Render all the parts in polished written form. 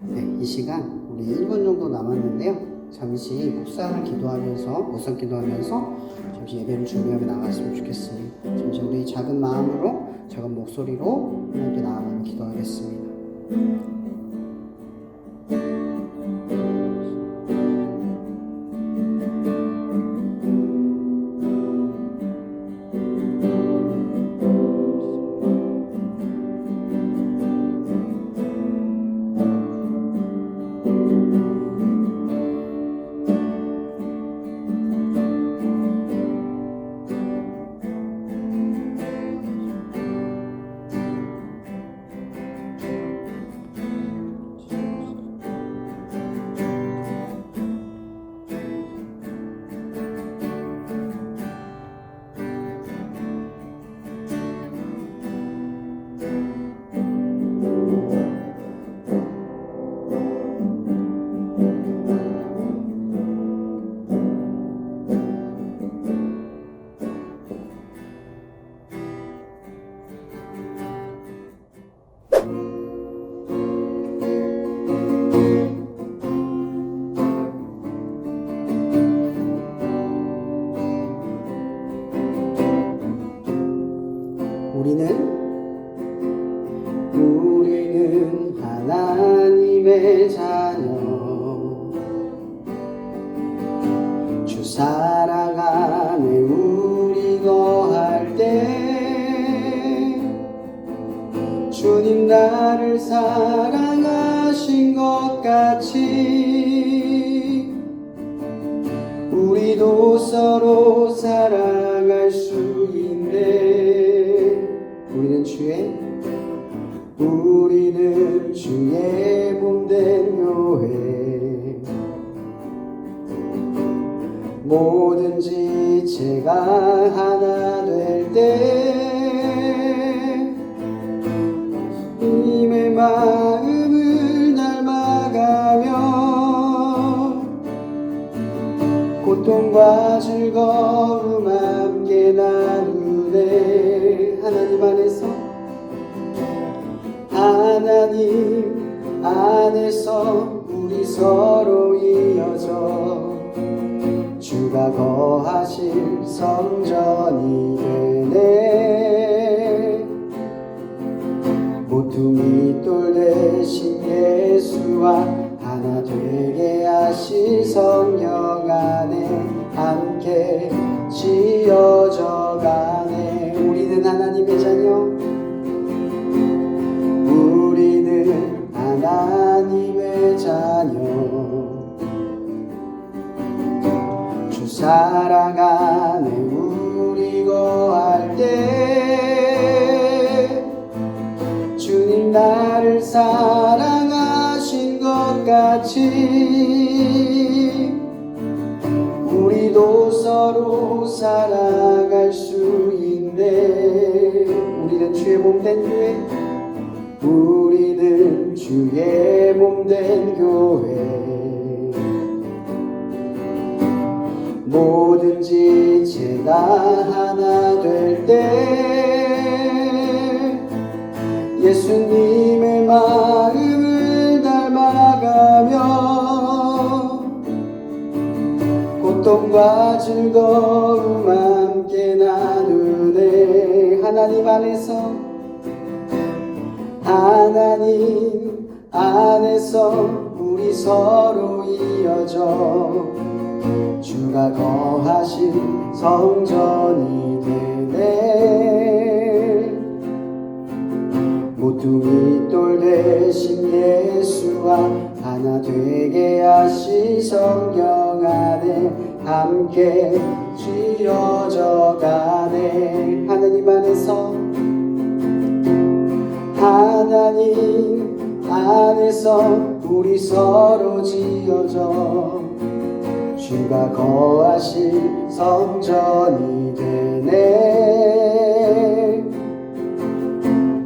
네, 이 시간 우리 1분 정도 남았는데요. 잠시 묵상을 기도하면서 잠시 예배를 준비하며 나갔으면 좋겠습니다. 잠시 우리 작은 마음으로, 작은 목소리로 하나님께 나아가며 기도하겠습니다. 우리는 하나님의 자녀, 주 사랑 안에 우리 거할 때 주님 나를 사랑하신 것 같이 우리도 서로 사랑할 수 있네. 우리는 주의 몸된 교회, 모든 지체가 하나 될 때 주님의 마음을 닮아가며 고통과 즐거움 함께 나누네. 하나님 안에서 우리 서로 이어져 주가 거하실 성전이 되네. 모퉁이 돌 대신 예수와 하나 되게 하신 성령 안에 함께 지어져 가네. 우리는 하나님의 자녀, 우리는 하나님의 자녀, 주 사랑 안에 우리 거할 때 주님 나를 사랑하신 것 같이 우리도 서로 사랑할 수 있네. 우리는 주의 몸된 교회, 우리는 주의 몸된 교회, 모든 지체가 하나 될 때 예수님의 마음을 닮아가며 고통과 즐거움 함께 나누네. 하나님 안에서 우리 서로 이어져 주가 거하신 성전이 되네. 모퉁이 돌 대신 예수와 하나 되게 하신 성령 안에 함께 지어져 가네. 하나님 안에서 우리 서로 지어져 주가 거하신 성전이 되네.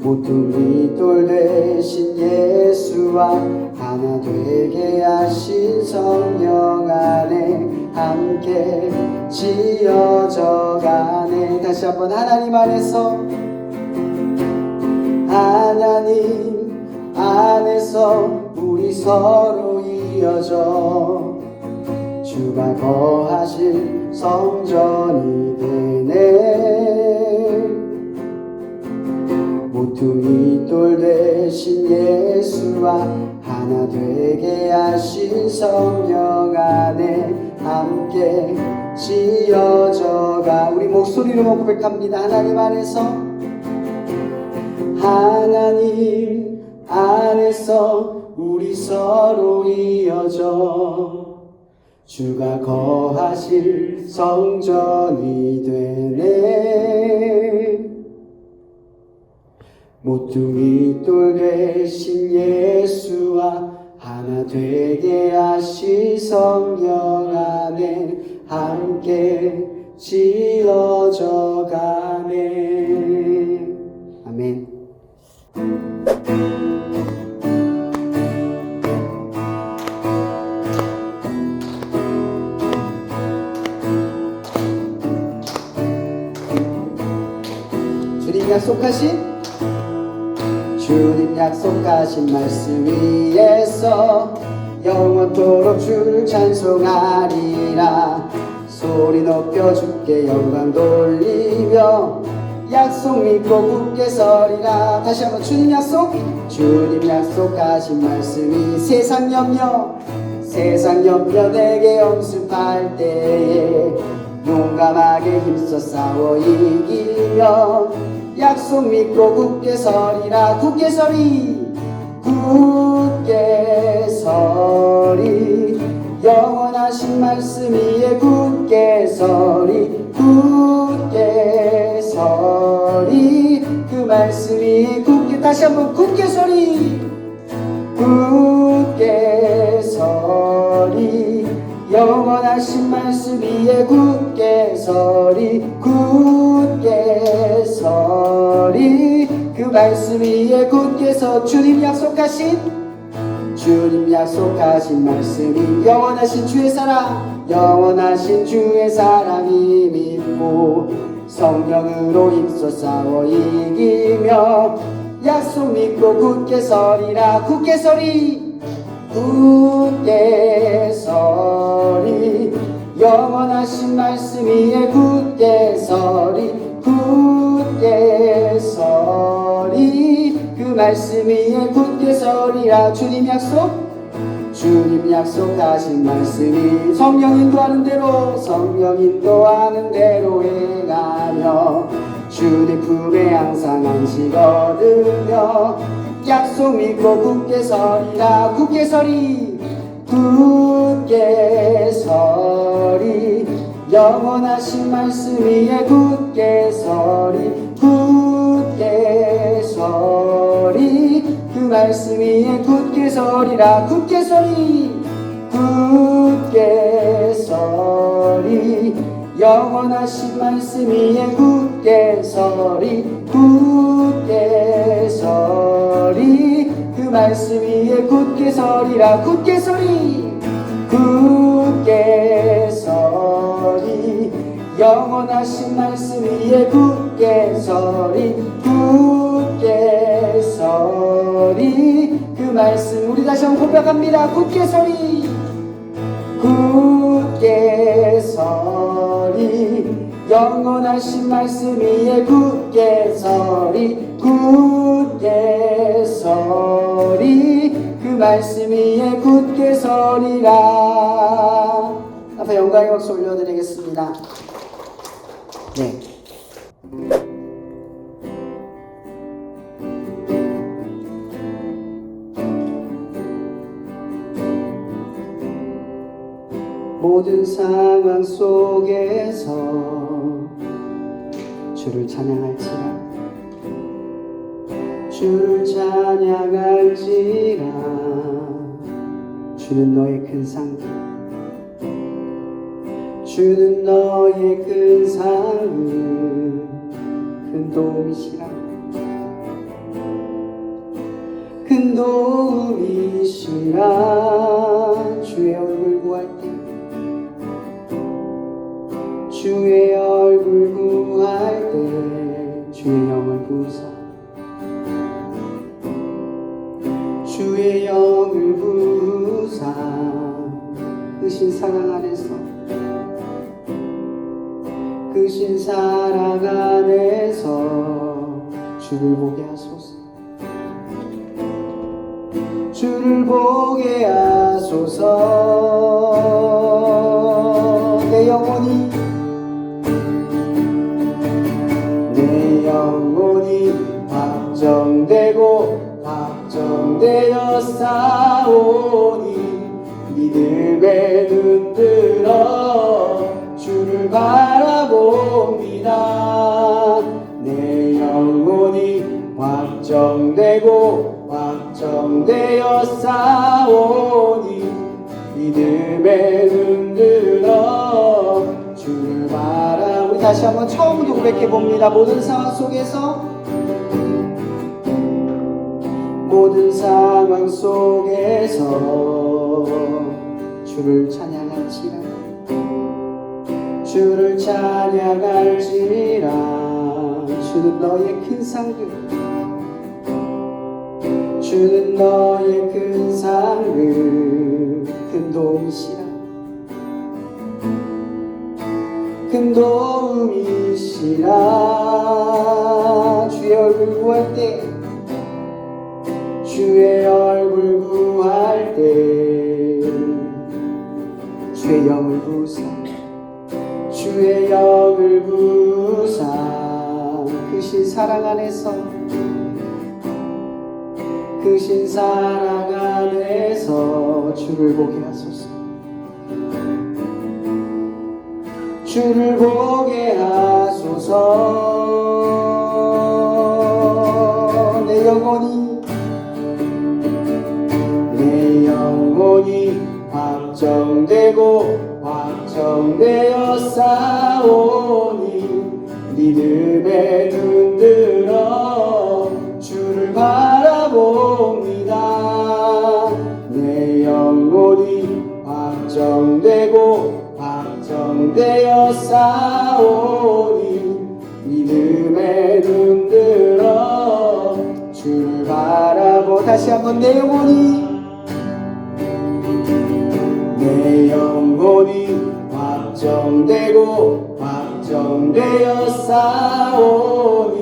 모퉁이 돌 대신 예수와 하나 되게 하신 성령 안에 함께 지어져 가네. 다시 한번 하나님 안에서 우리 서로 이어져 주가 거하실 성전이 되네. 모퉁이 돌 되신 예수와 하나 되게 하신 성령 안에 함께 지어져가. 우리 목소리로 고백합니다. 하나님 안에서, 하나님 안에서 우리 서로 이어져 주가 거하실 성전이 되네. 모퉁이 돌 되신 예수와 하나 되게 하신 성령 안에 함께 지어져 가네. 아멘. 주님 약속하신 말씀 위에서 영원토록 주를 찬송하리라. 소리 높여 주께 영광 돌리며 약속 믿고 굳게 서리라. 다시 한번 주님 약속하신 말씀이 세상 염려 내게 엄습할 때에 용감하게 힘써 싸워 이기며 약속 믿고 굳게 서리라. 굳게 서리 영원하신 말씀 위에 굳게 서리. 그 말씀 위에 굳게, 다시 한번 굳게 서리. 영원하신 말씀 위에 굳게 서리. 그 말씀 위에 굳게 주님 약속하신 말씀이 영원하신 주의 사랑이 믿고 성령으로 힘써 싸워 이기며 약속 믿고 굳게 서리라. 굳게 서리 영원하신 말씀 위에 굳게 서리. 그 말씀 위에 굳게 서리라. 주님 약속하신 말씀이 성령 인도하는 대로 행하며 주님 품에 항상 안식 얻으며 약속 믿고 굳게 서리라. 굳게 서리 영원하신 말씀 위에 굳게 서리. 그 말씀 위에 굳게 서리라. 굳게 서리 영원하신 말씀 위에 굳게 서리. 그 말씀 위에 굳게 서리라. 굳게 서리 영원하신 말씀 위에 굳게 서리. 그 말씀 우리 다시 한번 고백합니다. 굳게 서리 영원하신 말씀 위에 굳게 서리. 그 말씀 위에 굳게 서리라. 앞에 영광의 박수 올려드리겠습니다. 네. 모든 상황 속에서 주를 찬양할지라. 주는 너의 큰 상급, 주는 너의 큰 상급, 큰 도움이시라. 큰 도움이시라. 주의 얼굴 구할 때, 주의 얼굴 구할 때 주의 영을 부으사 영을 부사 크신 사랑 안에서 크신 사랑 안에서 주를 보게 하소서. 주를 보게 하소서. 내 영혼이 확정되고 확정되어 싸우니 믿음에 눈들어 주를 바라봅니다. 내 영혼이 확정되고 확정되어 싸우니 믿음에 눈들어 주를 바라. 우리 다시 한번 처음부터 고백해봅니다. 모든 상황 속에서 주를 찬양할지라. 주를 찬양할지라. 주는 너의 큰 상급, 주는 너의 큰 상급, 큰 도움이시라. 큰 도움이시라. 주의 얼굴 구할 때, 주의 얼굴 구할 때 주의 영을 부사, 주의 영을 부사 크신 사랑 안에서 크신 사랑 안에서 주를 보게 하소서. 주를 보게 하소서. 내 영혼이 확정되고 확정되어 싸우니 믿음에 눈들어 주를 바라봅니다. 내 영혼이 확정되고 확정되어 싸우니 믿음에 눈들어 주를 바라보. 다시 한번 내 영혼이 확정되고 확정되어 싸우니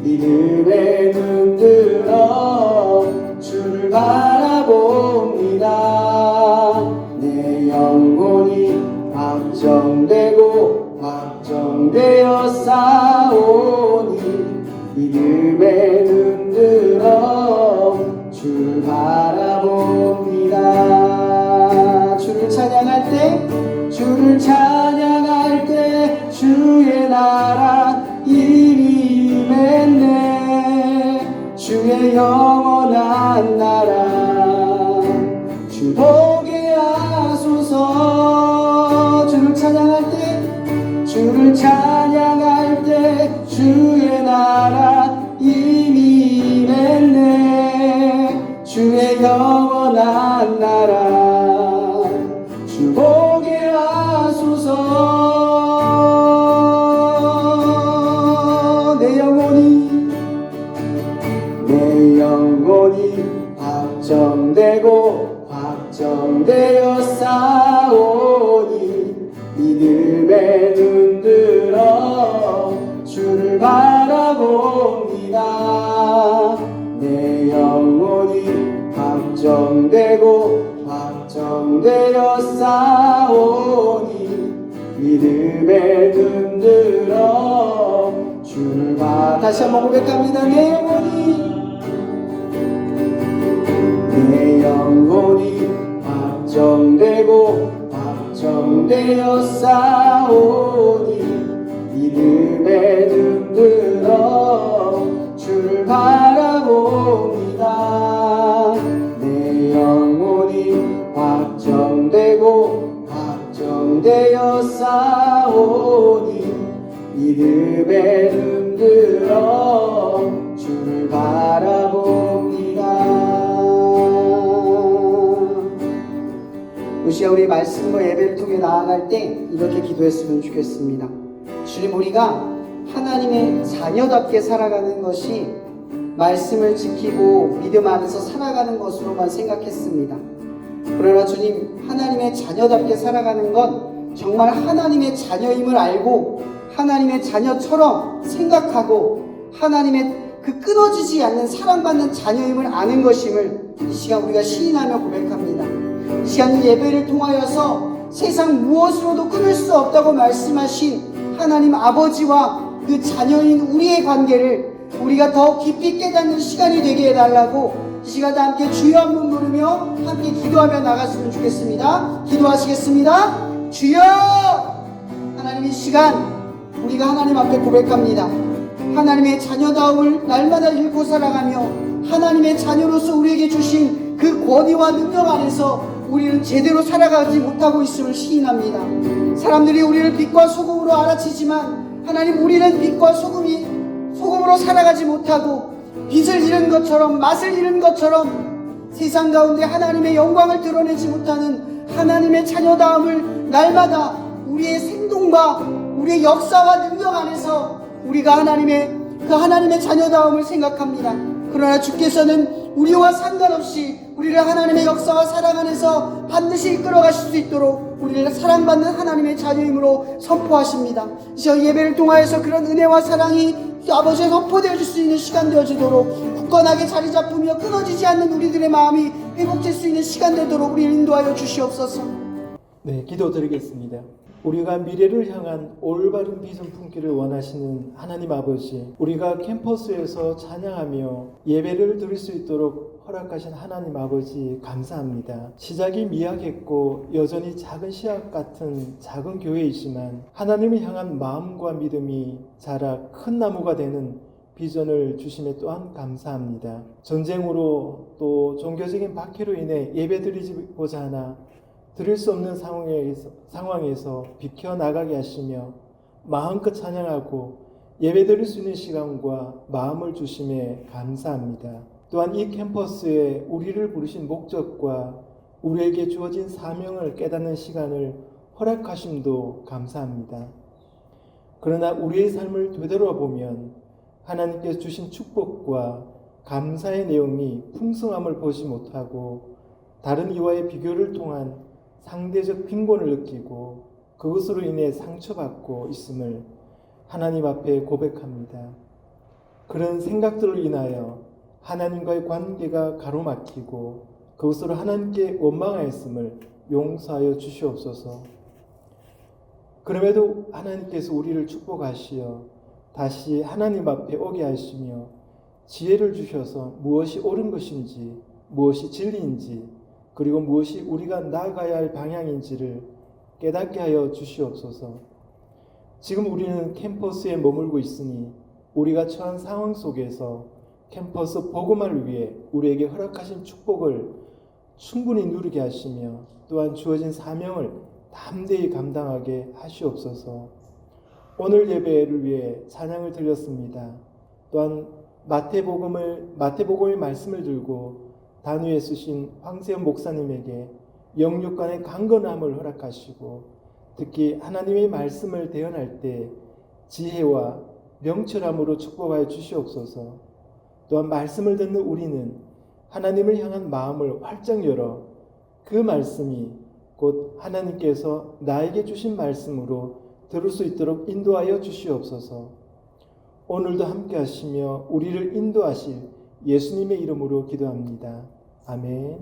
믿음에 눈들어 주를 바라봅니다. 내 영혼이 확정되고 확정되어 싸우니 믿음에 눈들어 주를 바라봅니다. 주를 찬양할 때, 주를 찬양할 때 주의 나라 이미 임했네. 주의 영원한 나라 주 보게 하소서. 주를 찬양할 때, 주를 찬양할 때 주의 나라 이미 임했네. 주의 영원한 나라 주 보게 하소서. 내 영혼이 확정되고 확정되어 싸우니 믿음에 눈들어 주를 바라봅니다. 내 영혼이 확정되고 확정되어 싸우니 믿음에 눈들어 주를 봐. 다시 한번 고백합니다. 내 영혼이 확정되고 확정되어 싸우니 믿음에 눈들어 주를 바라봅니다. 내 영혼이 확정되고 확정되어 싸우니 믿음에 눈들어 주를 바라봅니다. 우리 말씀과 예배를 통해 나아갈 때 이렇게 기도했으면 좋겠습니다. 주님, 우리가 하나님의 자녀답게 살아가는 것이 말씀을 지키고 믿음 안에서 살아가는 것으로만 생각했습니다. 그러나 주님, 하나님의 자녀답게 살아가는 건 정말 하나님의 자녀임을 알고 하나님의 자녀처럼 생각하고 하나님의 그 끊어지지 않는 사랑받는 자녀임을 아는 것임을 이 시간 우리가 시인하며 고백합니다. 이 시간 예배를 통하여서 세상 무엇으로도 끊을 수 없다고 말씀하신 하나님 아버지와 그 자녀인 우리의 관계를 우리가 더 깊이 깨닫는 시간이 되게 해달라고 이 시간 함께 주여 한번 부르며 함께 기도하며 나갔으면 좋겠습니다. 기도하시겠습니다. 주여! 하나님, 이 시간 우리가 하나님 앞에 고백합니다. 하나님의 자녀다움을 날마다 잃고 살아가며 하나님의 자녀로서 우리에게 주신 그 권위와 능력 안에서 우리는 제대로 살아가지 못하고 있음을 시인합니다. 사람들이 우리를 빛과 소금으로 알아채지만 하나님, 우리는 빛과 소금으로 살아가지 못하고 빛을 잃은 것처럼 맛을 잃은 것처럼 세상 가운데 하나님의 영광을 드러내지 못하는 하나님의 자녀다움을 날마다 우리의 생동과 우리의 역사와 능력 안에서 우리가 하나님의 자녀다움을 생각합니다. 그러나 주께서는 우리와 상관없이 우리를 하나님의 역사와 사랑 안에서 반드시 이끌어 가실 수 있도록 우리를 사랑받는 하나님의 자녀임으로 선포하십니다. 저 예배를 통하여서 그런 은혜와 사랑이 아버지의 선포되어질 수 있는 시간 되어지도록 굳건하게 자리 잡으며 끊어지지 않는 우리들의 마음이 회복될 수 있는 시간 되도록 우리를 인도하여 주시옵소서. 네, 기도드리겠습니다. 우리가 미래를 향한 올바른 비전 품기를 원하시는 하나님 아버지, 우리가 캠퍼스에서 찬양하며 예배를 드릴 수 있도록 허락하신 하나님 아버지 감사합니다. 시작이 미약했고 여전히 작은 시작 같은 작은 교회이지만 하나님을 향한 마음과 믿음이 자라 큰 나무가 되는 비전을 주심에 또한 감사합니다. 전쟁으로 또 종교적인 박해로 인해 예배드리고자 하나 드릴 수 없는 상황에서 비켜나가게 하시며 마음껏 찬양하고 예배드릴 수 있는 시간과 마음을 주심에 감사합니다. 또한 이 캠퍼스에 우리를 부르신 목적과 우리에게 주어진 사명을 깨닫는 시간을 허락하심도 감사합니다. 그러나 우리의 삶을 되돌아보면 하나님께서 주신 축복과 감사의 내용이 풍성함을 보지 못하고 다른 이와의 비교를 통한 상대적 빈곤을 느끼고 그것으로 인해 상처받고 있음을 하나님 앞에 고백합니다. 그런 생각들로 인하여 하나님과의 관계가 가로막히고 그것으로 하나님께 원망하였음을 용서하여 주시옵소서. 그럼에도 하나님께서 우리를 축복하시어 다시 하나님 앞에 오게 하시며 지혜를 주셔서 무엇이 옳은 것인지 무엇이 진리인지 그리고 무엇이 우리가 나아가야 할 방향인지를 깨닫게 하여 주시옵소서. 지금 우리는 캠퍼스에 머물고 있으니 우리가 처한 상황 속에서 캠퍼스 복음을 위해 우리에게 허락하신 축복을 충분히 누리게 하시며 또한 주어진 사명을 담대히 감당하게 하시옵소서. 오늘 예배를 위해 찬양을 드렸습니다. 또한 마태복음의 말씀을 들고 단위에 쓰신 황세현 목사님에게 영육간의 강건함을 허락하시고 특히 하나님의 말씀을 대언할 때 지혜와 명철함으로 축복하여 주시옵소서. 또한 말씀을 듣는 우리는 하나님을 향한 마음을 활짝 열어 그 말씀이 곧 하나님께서 나에게 주신 말씀으로 들을 수 있도록 인도하여 주시옵소서. 오늘도 함께 하시며 우리를 인도하실 예수님의 이름으로 기도합니다. 아멘.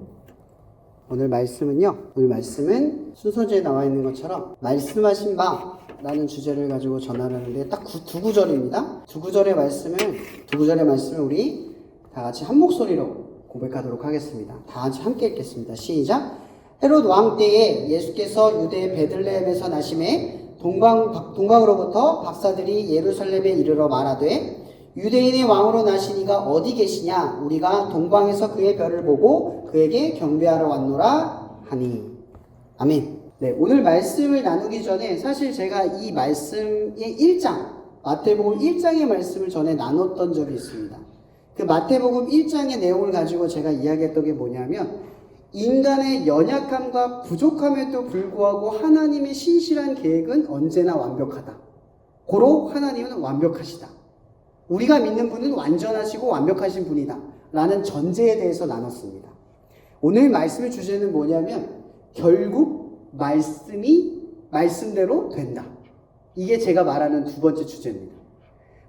오늘 말씀은 순서지에 나와 있는 것처럼 말씀하신 바 라는 주제를 가지고 전하를 하는데 딱 두 구절입니다. 두 구절의 말씀을 우리 다 같이 한 목소리로 고백하도록 하겠습니다. 다 같이 함께 읽겠습니다. 시작. 헤롯 왕 때에 예수께서 유대 베들레헴에서 나심에 동방으로부터 박사들이 예루살렘에 이르러 말하되 유대인의 왕으로 나시니가 어디 계시냐? 우리가 동방에서 그의 별을 보고 그에게 경배하러 왔노라 하니. 아멘. 네, 오늘 말씀을 나누기 전에 사실 제가 이 말씀의 1장, 마태복음 1장의 말씀을 전에 나눴던 적이 있습니다. 그 마태복음 1장의 내용을 가지고 제가 이야기했던 게 뭐냐면 인간의 연약함과 부족함에도 불구하고 하나님의 신실한 계획은 언제나 완벽하다. 고로 하나님은 완벽하시다. 우리가 믿는 분은 완전하시고 완벽하신 분이다 라는 전제에 대해서 나눴습니다. 오늘 말씀의 주제는 뭐냐면 결국 말씀이 말씀대로 된다. 이게 제가 말하는 두 번째 주제입니다.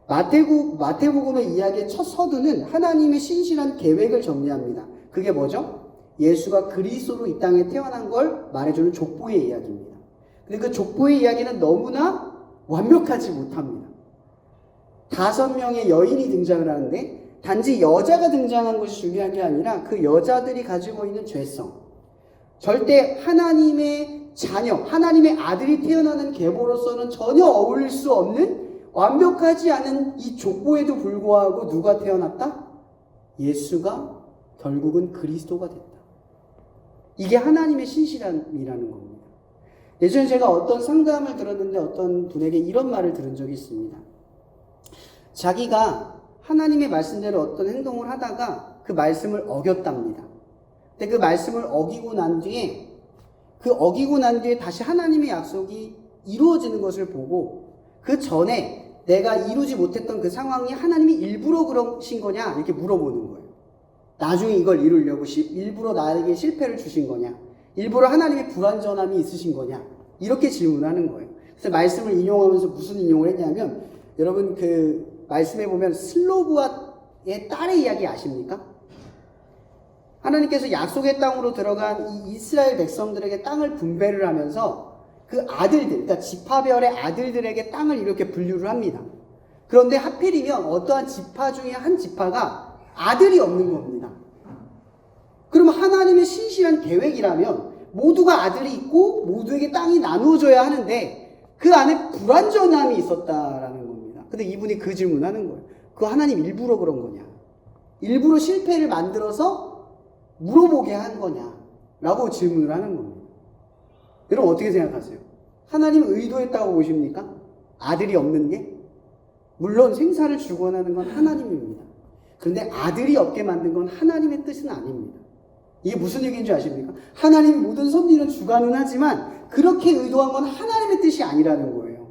마태복음의 이야기의 첫 서두는 하나님의 신실한 계획을 정리합니다. 그게 뭐죠? 예수가 그리스도로 이 땅에 태어난 걸 말해주는 족보의 이야기입니다. 근데 그 족보의 이야기는 너무나 완벽하지 못합니다. 5명의 여인이 등장을 하는데 단지 여자가 등장한 것이 중요한 게 아니라 그 여자들이 가지고 있는 죄성, 절대 하나님의 자녀, 하나님의 아들이 태어나는 계보로서는 전혀 어울릴 수 없는 완벽하지 않은 이 족보에도 불구하고 누가 태어났다? 예수가 결국은 그리스도가 됐다. 이게 하나님의 신실함이라는 겁니다. 예전에 제가 어떤 상담을 들었는데 어떤 분에게 이런 말을 들은 적이 있습니다. 자기가 하나님의 말씀대로 어떤 행동을 하다가 그 말씀을 어겼답니다. 근데 그 말씀을 어기고 난 뒤에 다시 하나님의 약속이 이루어지는 것을 보고 그 전에 내가 이루지 못했던 그 상황이 하나님이 일부러 그러신 거냐 이렇게 물어보는 거예요. 나중에 이걸 이루려고 일부러 나에게 실패를 주신 거냐, 일부러 하나님의 불완전함이 있으신 거냐 이렇게 질문하는 거예요. 그래서 말씀을 인용하면서 무슨 인용을 했냐면 여러분 그 말씀에 보면 슬로브아의 딸의 이야기 아십니까? 하나님께서 약속의 땅으로 들어간 이 이스라엘 백성들에게 땅을 분배를 하면서 그 아들들, 그러니까 지파별의 아들들에게 땅을 이렇게 분류를 합니다. 그런데 하필이면 어떠한 지파 중에 한 지파가 아들이 없는 겁니다. 그러면 하나님의 신실한 계획이라면 모두가 아들이 있고 모두에게 땅이 나누어져야 하는데 그 안에 불완전함이 있었다라는 겁니다. 근데 이분이 그 질문하는 거예요. 그거 하나님 일부러 그런 거냐? 일부러 실패를 만들어서 물어보게 한 거냐? 라고 질문을 하는 겁니다. 여러분 어떻게 생각하세요? 하나님은 의도했다고 보십니까? 아들이 없는 게? 물론 생사를 주관하는 건 하나님입니다. 그런데 아들이 없게 만든 건 하나님의 뜻은 아닙니다. 이게 무슨 얘기인 줄 아십니까? 하나님이 모든 섭리는 주관은 하지만 그렇게 의도한 건 하나님의 뜻이 아니라는 거예요.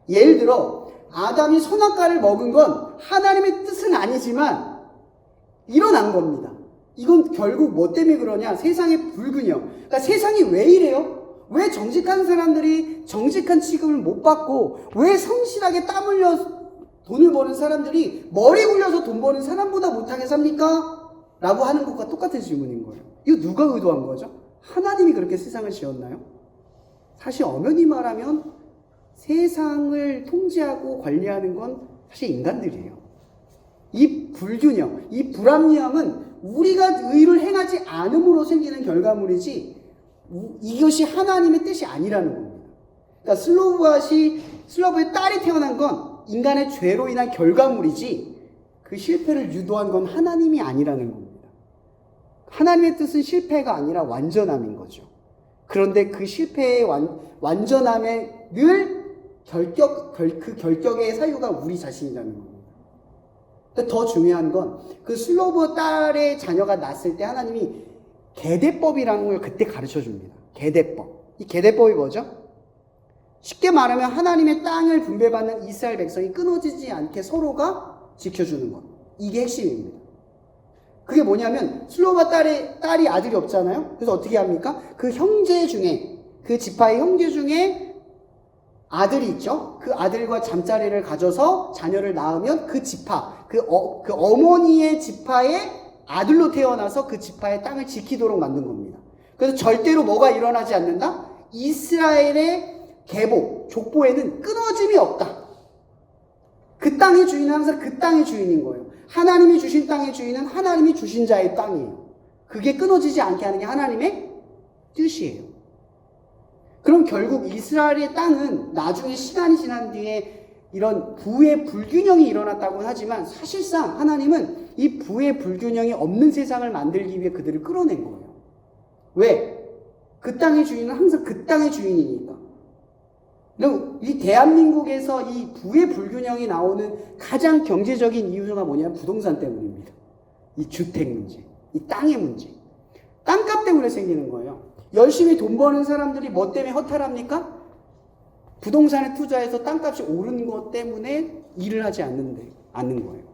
예를 들어 아담이 선악과를 먹은 건 하나님의 뜻은 아니지만 일어난 겁니다. 이건 결국 뭐 때문에 그러냐? 세상의 불균형. 그러니까 세상이 왜 이래요? 왜 정직한 사람들이 정직한 취급을 못 받고 왜 성실하게 땀 흘려 돈을 버는 사람들이 머리 굴려서 돈 버는 사람보다 못하게 삽니까? 라고 하는 것과 똑같은 질문인 거예요. 이거 누가 의도한 거죠? 하나님이 그렇게 세상을 지었나요? 사실 엄연히 말하면 세상을 통제하고 관리하는 건 사실 인간들이에요. 이 불균형, 이 불합리함은 우리가 의를 행하지 않음으로 생기는 결과물이지 이것이 하나님의 뜻이 아니라는 겁니다. 그러니까 슬로브의 딸이 태어난 건 인간의 죄로 인한 결과물이지 그 실패를 유도한 건 하나님이 아니라는 겁니다. 하나님의 뜻은 실패가 아니라 완전함인 거죠. 그런데 그 실패의 완전함에 늘 그 결격의 사유가 우리 자신이라는 겁니다. 더 중요한 건 그 슬로브 딸의 자녀가 낳았을 때 하나님이 계대법이라는 걸 그때 가르쳐 줍니다. 계대법. 이 계대법이 뭐죠? 쉽게 말하면 하나님의 땅을 분배받는 이스라엘 백성이 끊어지지 않게 서로가 지켜주는 것. 이게 핵심입니다. 그게 뭐냐면 슬로바 딸이 아들이 없잖아요. 그래서 어떻게 합니까? 그 형제 중에 그 지파의 형제 중에 아들이 있죠. 그 아들과 잠자리를 가져서 자녀를 낳으면 그 지파, 그 어머니의 지파의 아들로 태어나서 그 지파의 땅을 지키도록 만든 겁니다. 그래서 절대로 뭐가 일어나지 않는다? 이스라엘의 계보, 족보에는 끊어짐이 없다. 그 땅의 주인은 항상 그 땅의 주인인 거예요. 하나님이 주신 땅의 주인은 하나님이 주신 자의 땅이에요. 그게 끊어지지 않게 하는 게 하나님의 뜻이에요. 그럼 결국 이스라엘의 땅은 나중에 시간이 지난 뒤에 이런 부의 불균형이 일어났다고는 하지만 사실상 하나님은 이 부의 불균형이 없는 세상을 만들기 위해 그들을 끌어낸 거예요. 왜? 그 땅의 주인은 항상 그 땅의 주인이니까. 이 대한민국에서 이 부의 불균형이 나오는 가장 경제적인 이유가 뭐냐면 부동산 때문입니다. 이 주택 문제, 이 땅의 문제. 땅값 때문에 생기는 거예요. 열심히 돈 버는 사람들이 뭐 때문에 허탈합니까? 부동산에 투자해서 땅값이 오른 것 때문에 일을 하지 않는데 않는 거예요.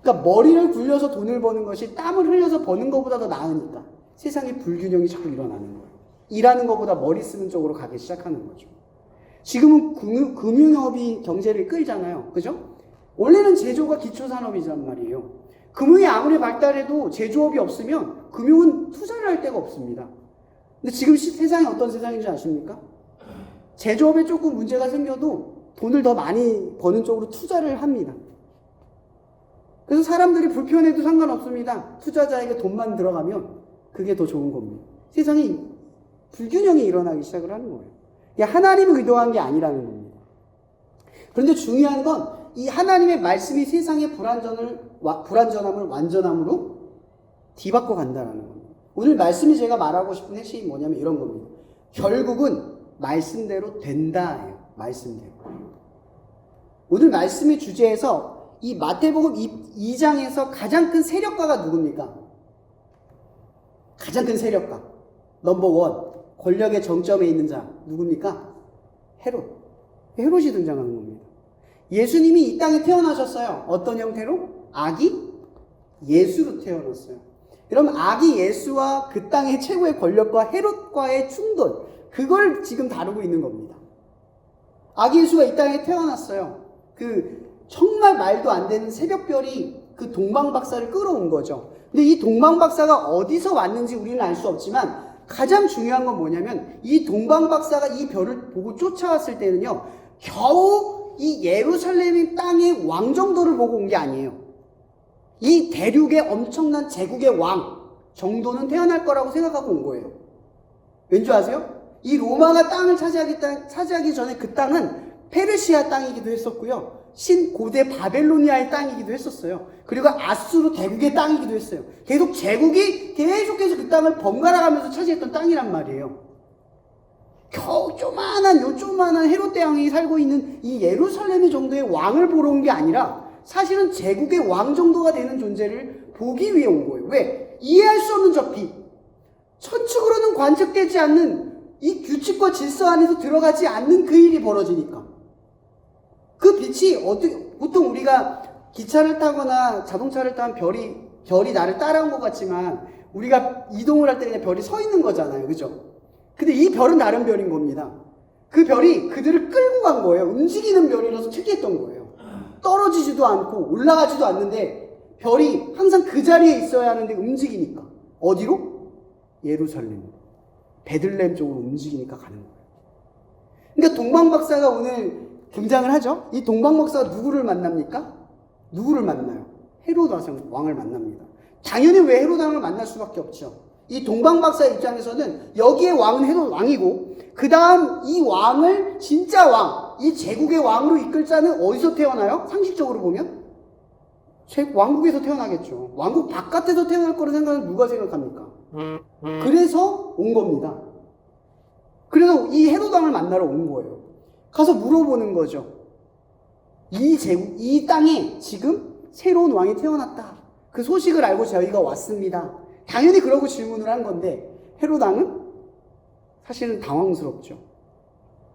그러니까 머리를 굴려서 돈을 버는 것이 땀을 흘려서 버는 것보다 더 나으니까 세상에 불균형이 자꾸 일어나는 거예요. 일하는 것보다 머리 쓰는 쪽으로 가기 시작하는 거죠. 지금은 금융업이 경제를 끌잖아요. 그죠? 원래는 제조가 기초산업이란 말이에요. 금융이 아무리 발달해도 제조업이 없으면 금융은 투자를 할 데가 없습니다. 근데 지금 세상이 어떤 세상인지 아십니까? 제조업에 조금 문제가 생겨도 돈을 더 많이 버는 쪽으로 투자를 합니다. 그래서 사람들이 불편해도 상관없습니다. 투자자에게 돈만 들어가면 그게 더 좋은 겁니다. 세상에 불균형이 일어나기 시작을 하는 거예요. 이게 하나님이 의도한 게 아니라는 겁니다. 그런데 중요한 건 이 하나님의 말씀이 세상의 불완전함을 완전함으로 뒤바꿔 간다는 겁니다. 오늘 말씀이 제가 말하고 싶은 핵심이 뭐냐면 이런 겁니다. 결국은 말씀대로 된다예요. 말씀대로. 오늘 말씀의 주제에서 이 마태복음 2장에서 가장 큰 세력가가 누굽니까? 가장 큰 세력가. 넘버 1. 권력의 정점에 있는 자. 누굽니까? 헤롯. 헤롯이 등장하는 겁니다. 예수님이 이 땅에 태어나셨어요. 어떤 형태로? 아기 예수로 태어났어요. 여러분, 아기 예수와 그 땅의 최고의 권력과 헤롯과의 충돌, 그걸 지금 다루고 있는 겁니다. 아기 예수가 이 땅에 태어났어요. 정말 말도 안 되는 새벽별이 그 동방박사를 끌어온 거죠. 근데 이 동방박사가 어디서 왔는지 우리는 알 수 없지만 가장 중요한 건 뭐냐면 이 동방박사가 이 별을 보고 쫓아왔을 때는요, 겨우 이 예루살렘 땅의 왕 정도를 보고 온 게 아니에요. 이 대륙의 엄청난 제국의 왕 정도는 태어날 거라고 생각하고 온 거예요. 왠지 아세요? 이 로마가 땅을 차지하기 전에 그 땅은 페르시아 땅이기도 했었고요. 고대 바벨로니아의 땅이기도 했었어요. 그리고 아수르 대국의 땅이기도 했어요. 계속 제국이 계속해서 그 땅을 번갈아 가면서 차지했던 땅이란 말이에요. 겨우 조만한 헤롯 대왕이 살고 있는 이 예루살렘 정도의 왕을 보러 온 게 아니라 사실은 제국의 왕 정도가 되는 존재를 보기 위해 온 거예요. 왜? 이해할 수 없는 저 빛. 천축으로는 관측되지 않는 이 규칙과 질서 안에서 들어가지 않는 그 일이 벌어지니까. 그 빛이 보통 우리가 기차를 타거나 자동차를 타면 별이 나를 따라온 것 같지만 우리가 이동을 할 때 그냥 별이 서 있는 거잖아요. 그죠? 근데 이 별은 다른 별인 겁니다. 그 별이 그들을 끌고 간 거예요. 움직이는 별이라서 특이했던 거예요. 떨어지지도 않고 올라가지도 않는데 별이 항상 그 자리에 있어야 하는데 움직이니까. 어디로? 예루살렘. 베들레헴 쪽으로 움직이니까 가는 거예요. 그러니까 동방박사가 오늘 등장을 하죠. 이 동방박사가 누구를 만납니까? 누구를 만나요? 헤롯 왕을 만납니다. 당연히 왜 헤롯 왕을 만날 수밖에 없죠. 이 동방박사의 입장에서는 여기에 왕은 헤롯 왕이고 그 다음 이 왕을 진짜 왕, 이 제국의 왕으로 이끌 자는 어디서 태어나요? 상식적으로 보면 왕국에서 태어나겠죠. 왕국 바깥에서 태어날 거라 생각하면 누가 생각합니까? 그래서 온 겁니다. 그래서 이 헤롯 왕을 만나러 온 거예요. 가서 물어보는 거죠. 이 땅에 지금 새로운 왕이 태어났다. 그 소식을 알고 저희가 왔습니다. 당연히 그러고 질문을 한 건데 헤롯 왕은 사실은 당황스럽죠.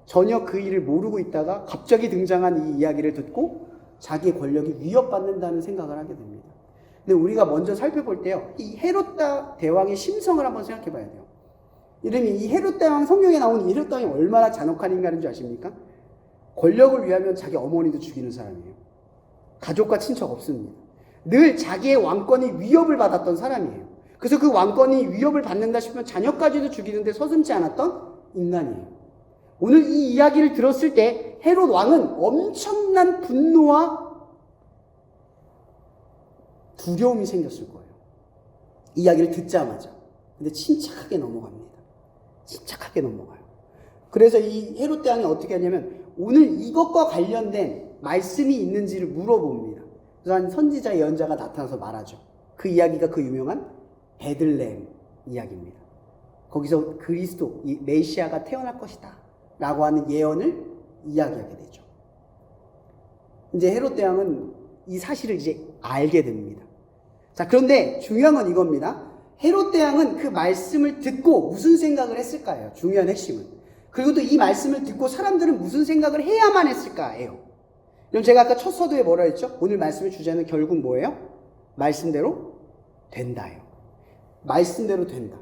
전혀 그 일을 모르고 있다가 갑자기 등장한 이 이야기를 듣고 자기의 권력이 위협받는다는 생각을 하게 됩니다. 근데 우리가 먼저 살펴볼 때요, 이 헤롯 대왕의 심성을 한번 생각해 봐야 돼요. 이 헤롯 대왕, 성경에 나오는 이 헤롯 대왕이 얼마나 잔혹한 인간인 줄 아십니까? 권력을 위하면 자기 어머니도 죽이는 사람이에요. 가족과 친척 없습니다. 늘 자기의 왕권이 위협을 받았던 사람이에요. 그래서 그 왕권이 위협을 받는다 싶으면 자녀까지도 죽이는데 서슴지 않았던 인간이에요. 오늘 이 이야기를 들었을 때 헤롯 왕은 엄청난 분노와 두려움이 생겼을 거예요. 이 이야기를 듣자마자. 근데 침착하게 넘어갑니다. 침착하게 넘어가요. 그래서 이 헤롯 대왕이 어떻게 하냐면 오늘 이것과 관련된 말씀이 있는지를 물어봅니다. 그래서 한 선지자 예언자가 나타나서 말하죠. 그 이야기가 그 유명한 베들레헴 이야기입니다. 거기서 그리스도, 이 메시아가 태어날 것이다 라고 하는 예언을 이야기하게 되죠. 이제 헤롯 대왕은 이 사실을 이제 알게 됩니다. 자, 그런데 중요한 건 이겁니다. 헤롯 대왕은 그 말씀을 듣고 무슨 생각을 했을까요? 중요한 핵심은. 그리고 또 이 말씀을 듣고 사람들은 무슨 생각을 해야만 했을까예요. 그럼 제가 아까 첫 서두에 뭐라 했죠? 오늘 말씀의 주제는 결국 뭐예요? 말씀대로 된다예요. 말씀대로 된다.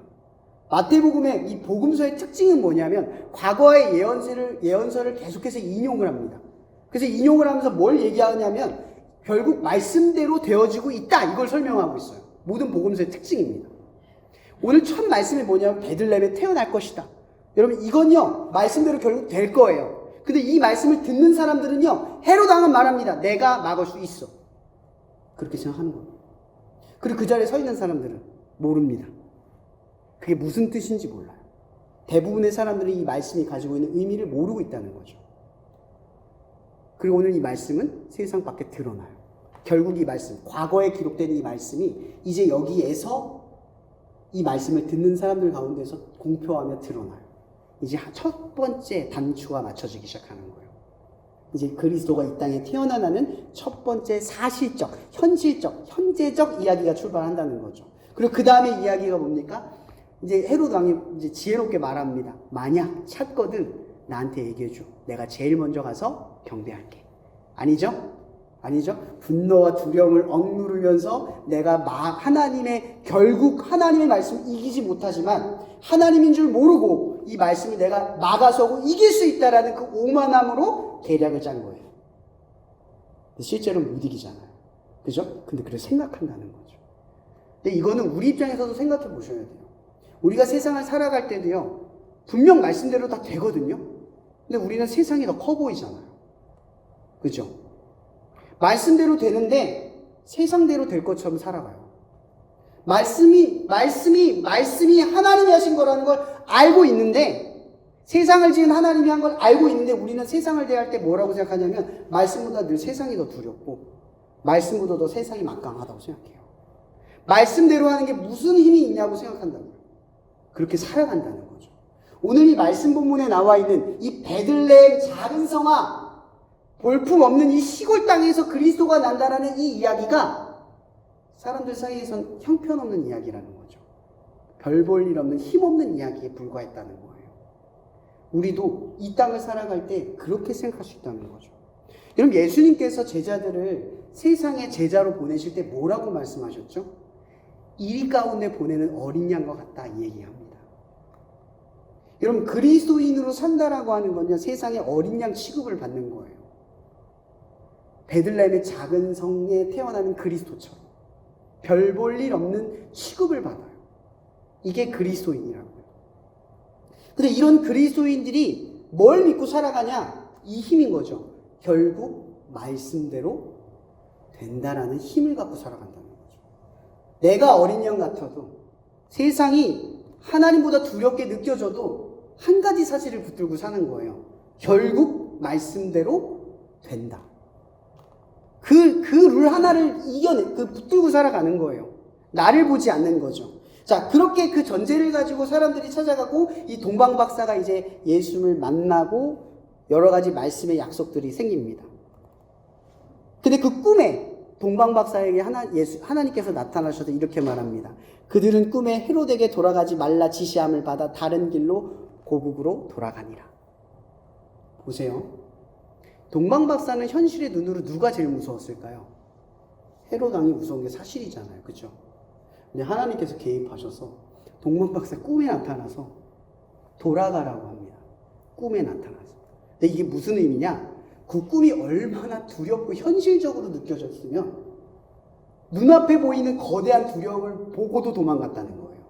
마태복음의 이 복음서의 특징은 뭐냐면 과거의 예언서를 계속해서 인용을 합니다. 그래서 인용을 하면서 뭘 얘기하냐면 결국 말씀대로 되어지고 있다, 이걸 설명하고 있어요. 모든 복음서의 특징입니다. 오늘 첫 말씀이 뭐냐면 베들레헴에 태어날 것이다. 여러분, 이건요 말씀대로 결국 될 거예요. 근데 이 말씀을 듣는 사람들은요 헤롯 왕은 말합니다. 내가 막을 수 있어. 그렇게 생각하는 겁니다. 그리고 그 자리에 서 있는 사람들은 모릅니다. 그게 무슨 뜻인지 몰라요. 대부분의 사람들이 이 말씀이 가지고 있는 의미를 모르고 있다는 거죠. 그리고 오늘 이 말씀은 세상 밖에 드러나요. 결국 이 말씀, 과거에 기록된 이 말씀이 이제 여기에서 이 말씀을 듣는 사람들 가운데서 공표하며 드러나요. 이제 첫 번째 단추가 맞춰지기 시작하는 거예요. 이제 그리스도가 이 땅에 태어나는 첫 번째 사실적, 현실적, 현재적 이야기가 출발한다는 거죠. 그리고 그 다음에 이야기가 뭡니까? 이제 헤롯 왕이 이제 지혜롭게 말합니다. 만약 찾거든 나한테 얘기해줘. 내가 제일 먼저 가서 경배할게. 아니죠? 아니죠? 분노와 두려움을 억누르면서 내가 결국 하나님의 말씀을 이기지 못하지만 하나님인 줄 모르고 이 말씀을 내가 막아서고 이길 수 있다라는 그 오만함으로 계략을 짠 거예요. 실제로는 못 이기잖아요. 그죠? 근데 그렇게 생각한다는 거죠. 근데 이거는 우리 입장에서도 생각해 보셔야 돼요. 우리가 세상을 살아갈 때도요, 분명 말씀대로 다 되거든요. 근데 우리는 세상이 더 커 보이잖아요. 그죠? 말씀대로 되는데 세상대로 될 것처럼 살아가요. 말씀이 하나님이 하신 거라는 걸 알고 있는데, 세상을 지은 하나님이 한 걸 알고 있는데 우리는 세상을 대할 때 뭐라고 생각하냐면 말씀보다 늘 세상이 더 두렵고 말씀보다 더 세상이 막강하다고 생각해요. 말씀대로 하는 게 무슨 힘이 있냐고 생각한다고요. 그렇게 살아간다는 거죠. 오늘 이 말씀 본문에 나와 있는 이 베들레헴 작은 성아, 볼품없는 이 시골 땅에서 그리스도가 난다라는 이 이야기가 사람들 사이에선 형편없는 이야기라는 거죠. 별 볼 일 없는 힘없는 이야기에 불과했다는 거예요. 우리도 이 땅을 살아갈 때 그렇게 생각할 수 있다는 거죠. 여러분, 예수님께서 제자들을 세상의 제자로 보내실 때 뭐라고 말씀하셨죠? 일 가운데 보내는 어린 양과 같다, 이 얘기합니다. 여러분, 그리스도인으로 산다라고 하는 건요, 세상의 어린 양 취급을 받는 거예요. 베들레헴의 작은 성에 태어나는 그리스도처럼 별 볼 일 없는 취급을 받아요. 이게 그리스도인이라고요. 근데 이런 그리스도인들이 뭘 믿고 살아가냐? 이 힘인 거죠. 결국 말씀대로 된다라는 힘을 갖고 살아간다는 거죠. 내가 어린 양 같아도 세상이 하나님보다 두렵게 느껴져도 한 가지 사실을 붙들고 사는 거예요. 결국 말씀대로 된다. 그 룰 하나를 붙들고 살아가는 거예요. 나를 보지 않는 거죠. 자, 그렇게 그 전제를 가지고 사람들이 찾아가고 이 동방 박사가 이제 예수를 만나고 여러 가지 말씀의 약속들이 생깁니다. 근데 그 꿈에 동방 박사에게 하나님께서 나타나셔서 이렇게 말합니다. 그들은 꿈에 헤롯에게 돌아가지 말라 지시함을 받아 다른 길로 고국으로 돌아가니라. 보세요. 동방 박사는 현실의 눈으로 누가 제일 무서웠을까요? 헤롯 왕이 무서운 게 사실이잖아요. 그죠? 근데 하나님께서 개입하셔서 동방 박사 꿈에 나타나서 돌아가라고 합니다. 꿈에 나타나서. 근데 이게 무슨 의미냐? 그 꿈이 얼마나 두렵고 현실적으로 느껴졌으면 눈앞에 보이는 거대한 두려움을 보고도 도망갔다는 거예요.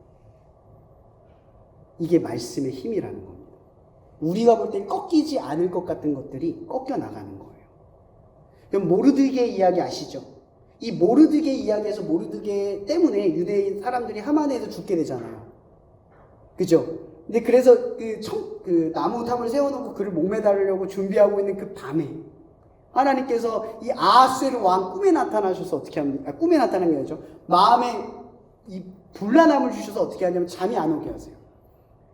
이게 말씀의 힘이라는 겁니다. 우리가 볼 때 꺾이지 않을 것 같은 것들이 꺾여 나가는 거예요. 그럼 모르드게 이야기 아시죠? 이 모르드게 이야기에서 모르드게 때문에 유대인 사람들이 하만에서 죽게 되잖아요. 그죠? 근데 그래서 그 나무탑을 세워놓고 그를 목매달으려고 준비하고 있는 그 밤에 하나님께서 이 아하수에로 왕 꿈에 나타나셔서 어떻게 합니까? 꿈에 나타난 게 아니죠. 마음에 이 불안함을 주셔서 어떻게 하냐면 잠이 안 오게 하세요.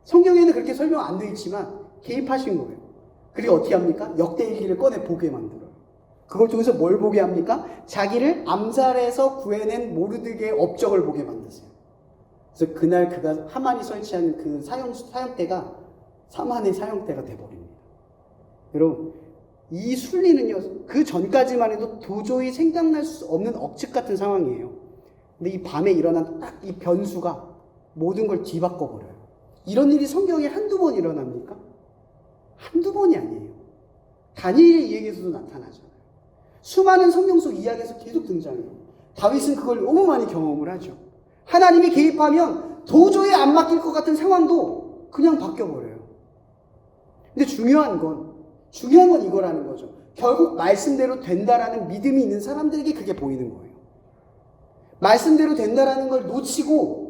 성경에는 그렇게 설명 안 되어 있지만 개입하신 거예요. 그리고 어떻게 합니까? 역대일기를 꺼내 보게 만들어요. 그걸 통해서 뭘 보게 합니까? 자기를 암살해서 구해낸 모르드게의 업적을 보게 만드세요. 그래서 그날 그가 하만이 설치한 그 사형대가 하만의 사형대가 돼버립니다. 여러분, 이 순리는요, 그 전까지만 해도 도저히 생각날 수 없는 억측 같은 상황이에요. 근데 이 밤에 일어난 딱 이 변수가 모든 걸 뒤바꿔버려요. 이런 일이 성경에 한두 번 일어납니까? 한두 번이 아니에요. 다니엘의 이야기에서도 나타나잖아요. 수많은 성경 속 이야기에서 계속 등장해요. 다윗은 그걸 너무 많이 경험을 하죠. 하나님이 개입하면 도저히 안 맡길 것 같은 상황도 그냥 바뀌어버려요. 근데 중요한 건 이거라는 거죠. 결국 말씀대로 된다라는 믿음이 있는 사람들에게 그게 보이는 거예요. 말씀대로 된다라는 걸 놓치고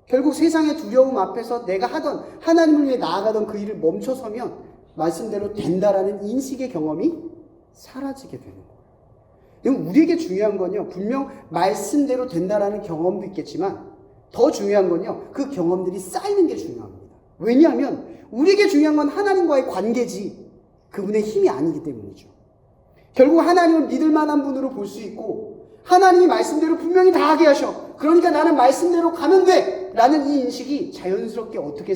결국 세상의 두려움 앞에서 내가 하던 하나님을 위해 나아가던 그 일을 멈춰서면 말씀대로 된다라는 인식의 경험이 사라지게 되는 거예요. 우리에게 중요한 건요, 분명 말씀대로 된다라는 경험도 있겠지만 더 중요한 건요, 그 경험들이 쌓이는 게 중요합니다. 왜냐하면 우리에게 중요한 건 하나님과의 관계지 그분의 힘이 아니기 때문이죠. 결국 하나님을 믿을 만한 분으로 볼 수 있고 하나님이 말씀대로 분명히 다 하게 하셔. 그러니까 나는 말씀대로 가면 돼 라는 이 인식이 자연스럽게 어떻게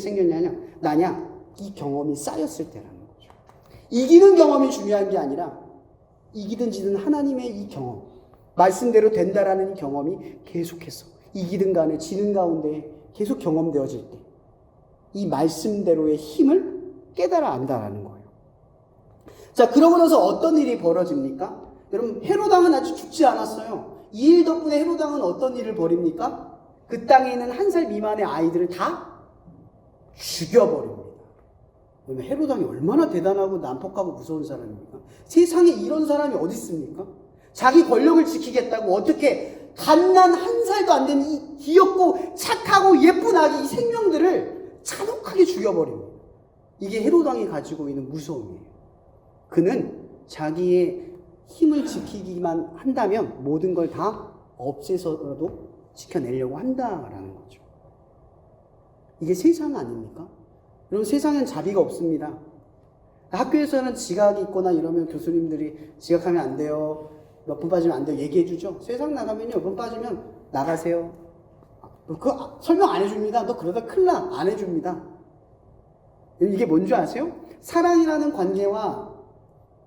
나냐? 이 경험이 쌓였을 때라는 거죠. 이기는 경험이 중요한 게 아니라 이기든 지든 하나님의 이 경험, 말씀대로 된다라는 이 경험이 계속해서 이기든 간에 지는 가운데 계속 경험되어질 때 이 말씀대로의 힘을 깨달아 안다라는 거예요. 자, 그러고 나서 어떤 일이 벌어집니까? 여러분, 헤로당은 아직 죽지 않았어요. 이 일 덕분에 헤로당은 어떤 일을 벌입니까? 그 땅에 있는 1살 미만의 아이들을 다 죽여버립니다. 헤로당이 얼마나 대단하고 난폭하고 무서운 사람입니까? 세상에 이런 사람이 어디 있습니까? 자기 권력을 지키겠다고 어떻게 갓난 1살도 안 되는 이 귀엽고 착하고 예쁜 아기 이 생명들을 잔혹하게 죽여버립니다. 이게 헤로당이 가지고 있는 무서움이에요. 그는 자기의 힘을 지키기만 한다면 모든 걸 다 없애서라도 지켜내려고 한다라는 거죠. 이게 세상 아닙니까? 여러분, 세상엔 자비가 없습니다. 학교에서는 지각이 있거나 이러면 교수님들이 지각하면 안 돼요, 몇 분 빠지면 안 돼요 얘기해 주죠. 세상 나가면요, 몇 분 빠지면 나가세요. 그거 설명 안 해줍니다. 너 그러다 큰일 나. 안 해줍니다. 이게 뭔지 아세요? 사랑이라는 관계와